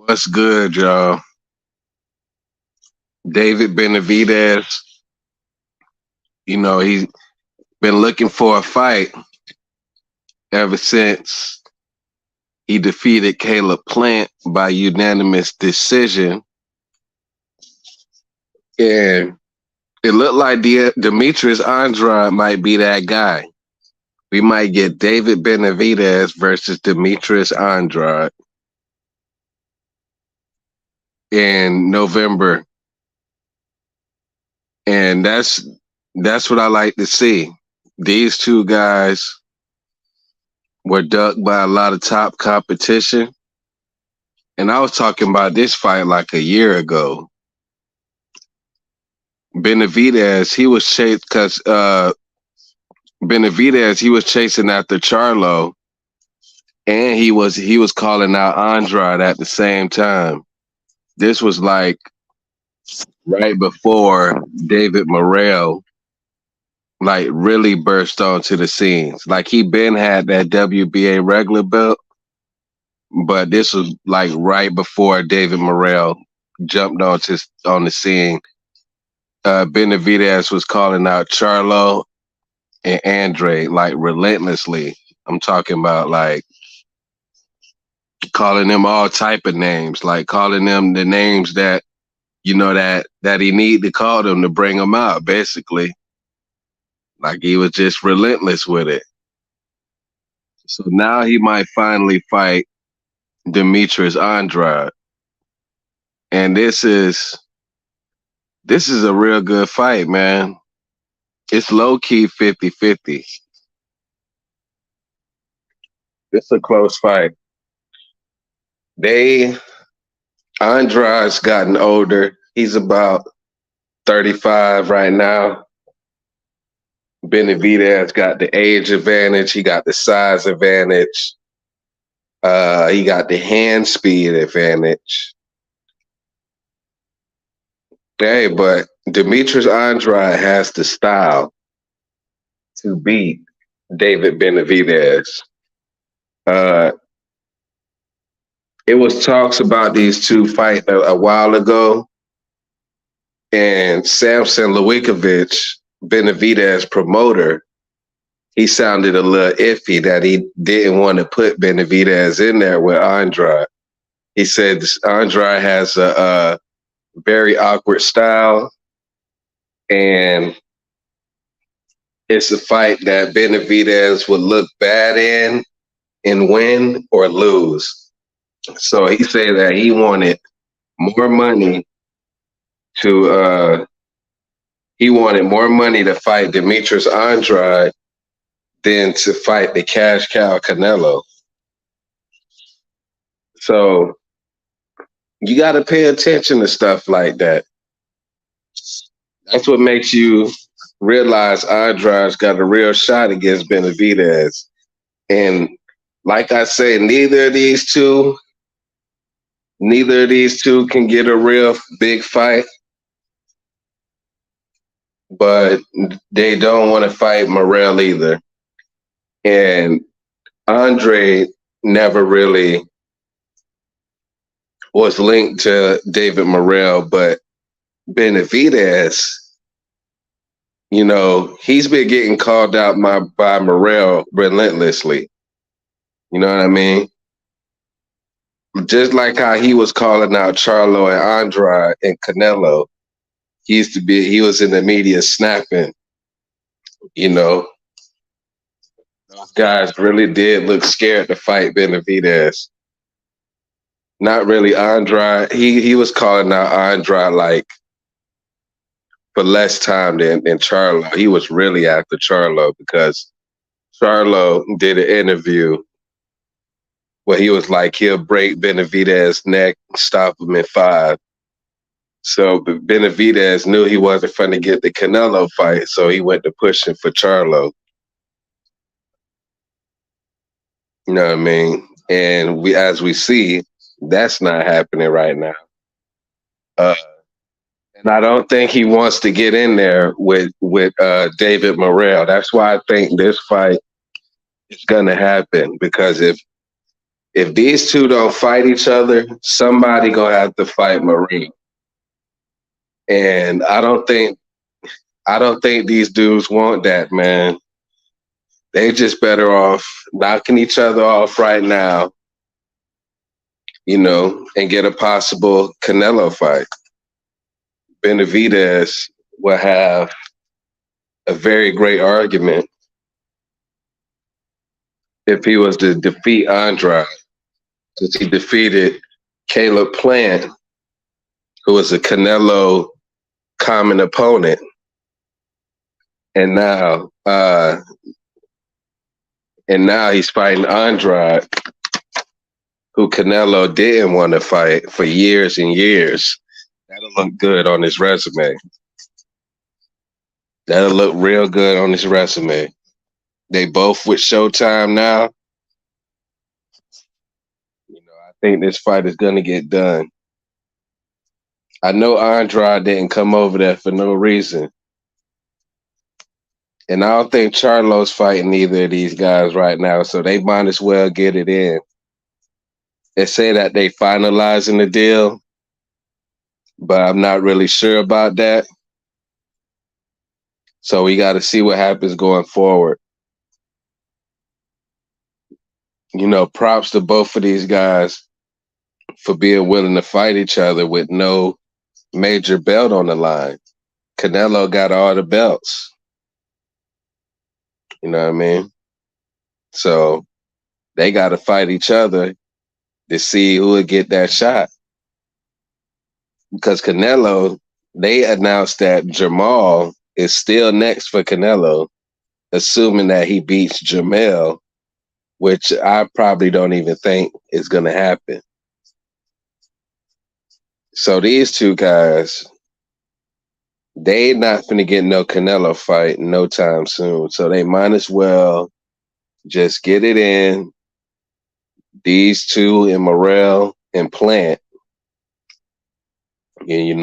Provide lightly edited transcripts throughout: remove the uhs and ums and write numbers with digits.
What's good, y'all? David Benavidez, he's been looking for a fight ever since he defeated Caleb Plant by unanimous decision. And it looked like Demetrius Andrade might be that guy. We might get David Benavidez versus Demetrius Andrade in November. And that's what I like to see. These two guys were ducked by a lot of top competition. And I was talking about this fight like a year ago. Benavidez, he was chased because Benavidez, he was chasing after Charlo, and he was calling out Andrade at the same time. This was like right before David Morell like really burst onto the scenes. Like he been had that WBA regular belt, but this was like right before David Morell jumped on the scene. Benavidez was calling out Charlo and Andrade like relentlessly. I'm talking about like calling them all type of names, like calling them the names that that he need to call them to bring them out. Basically, like he was just relentless with it. So now he might finally fight Demetrius Andrade, and this is a real good fight, man. It's low key 50-50. It's a close fight. They Andrade's gotten older. He's about 35 right now. Benavidez got the age advantage. He got the size advantage. He got the hand speed advantage. Hey, but Demetrius Andrade has the style to beat David Benavidez. Uh, it was talks about these two fights a while ago, and Samson Lewikovic, Benavidez promoter, he sounded a little iffy that he didn't want to put Benavidez in there with Andrade. He said Andrade has a very awkward style, and it's a fight that Benavidez would look bad in and win or lose. So he said that he wanted more money to fight Demetrius Andrade than to fight the cash cow Canelo. So you got to pay attention to stuff like that. That's what makes you realize Andrade's got a real shot against Benavidez. And like I say, neither of these two can get a real big fight, but they don't want to fight Morell either. And Andrade never really was linked to David Morell, but Benavidez, he's been getting called out by Morell relentlessly. You know what I mean? Just like how he was calling out Charlo and Andrade and Canelo, he was in the media snapping. Those guys really did look scared to fight Benavidez. Not really Andrade. He was calling out Andrade like for less time than Charlo. He was really after Charlo because Charlo did an interview where he was like, he'll break Benavidez's neck, stop him in 5. So Benavidez knew he wasn't going to get the Canelo fight, so he went to pushing for Charlo. You know what I mean? And as we see, that's not happening right now. And I don't think he wants to get in there with David Morell. That's why I think this fight is going to happen, because if If these two don't fight each other, somebody gonna have to fight Marie. And I don't think these dudes want that, man. They just better off knocking each other off right now, and get a possible Canelo fight. Benavidez will have a very great argument if he was to defeat Andrade, because he defeated Caleb Plant, who was a Canelo common opponent, and now he's fighting Andrade, who Canelo didn't want to fight for years and years. That'll look good on his resume. That'll look real good on his resume. They both with Showtime now. I think this fight is gonna get done. I know Andrade didn't come over there for no reason. And I don't think Charlo's fighting either of these guys right now, so they might as well get it in. They say that they finalizing the deal, but I'm not really sure about that. So we got to see what happens going forward. Props to both of these guys for being willing to fight each other with no major belt on the line. Canelo got all the belts. You know what I mean? So they got to fight each other to see who would get that shot. Because Canelo, they announced that Jamal is still next for Canelo, assuming that he beats Jamel, which I probably don't even think is going to happen. So these two guys, they not finna get no Canelo fight no time soon. So they might as well just get it in. These two in Morell and Plant, and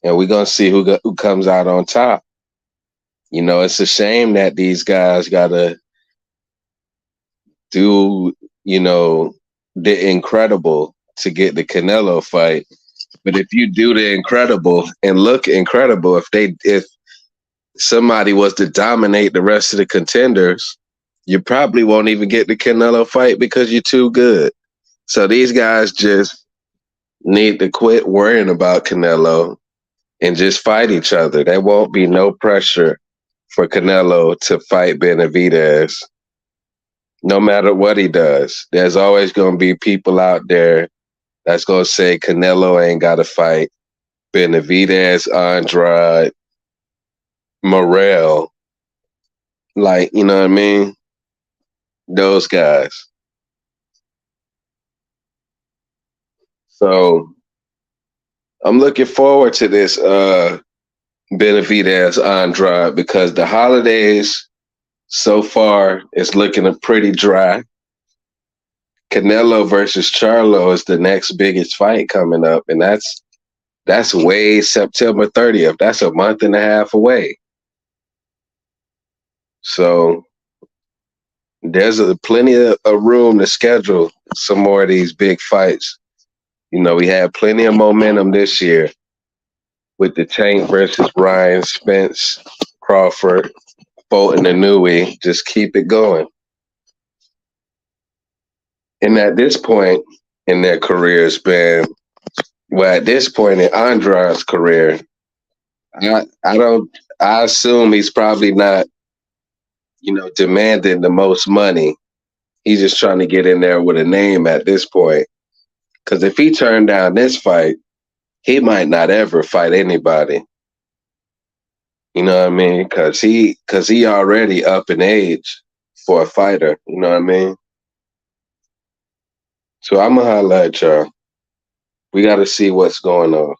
we're going to see who comes out on top. It's a shame that these guys got to do, the incredible to get the Canelo fight. But if you do the incredible and look incredible, if somebody was to dominate the rest of the contenders, you probably won't even get the Canelo fight because you're too good. So these guys just need to quit worrying about Canelo and just fight each other. There won't be no pressure for Canelo to fight Benavidez. No matter what he does, there's always going to be people out there that's going to say Canelo ain't got to fight Benavidez, Andrade, Morell. Like, you know what I mean? Those guys. So I'm looking forward to this Benavidez Andrade, because the holidays so far is looking pretty dry. Canelo versus Charlo is the next biggest fight coming up, and that's way September 30th. That's a month and a half away. So there's plenty of room to schedule some more of these big fights. We had plenty of momentum this year with the Tank versus Ryan, Spence, Crawford, Fulton, and Newey. Just keep it going. And at this point in their careers, at this point in Andrade's career, I assume he's probably not, demanding the most money. He's just trying to get in there with a name at this point. Because if he turned down this fight, he might not ever fight anybody. You know what I mean? Because he already up in age for a fighter. You know what I mean? So I'm going to holler at y'all. We got to see what's going on.